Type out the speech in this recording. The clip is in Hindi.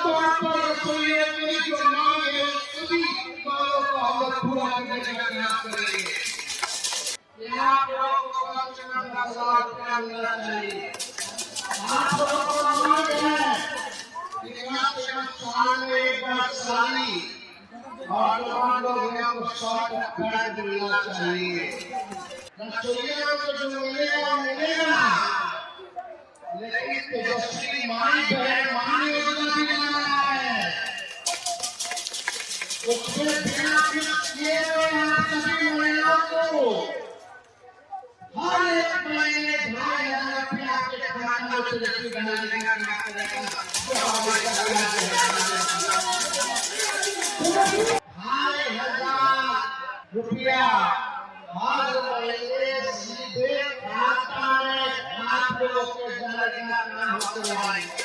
तौर पर रसोइये की जो मांग है सभी मांगों को हम लोग पूरा करने का प्रयास करेंगे। यहाँ पे आपको का साथ क्या मिलना चाहिए। आप लोगों को उम्मीद है कि साल में एक बार साली और जवान लोग हमको शॉर्ट पैंट मिलना चाहिए। रसोइया को जो मिलेगा मिलेगा, लेकिन तेजस्वी माई बहन माई योजना भी लाना है। उसमें बिना कुछ किए यहाँ सभी महिलाओं को हर एक महीने 2,500 रुपया के खाता में तेजस्वी बनाने का काम करेगा। 2,500 रुपया हर महीने सीधे खाता में आप लोगों के जाने का काम करवाएंगे।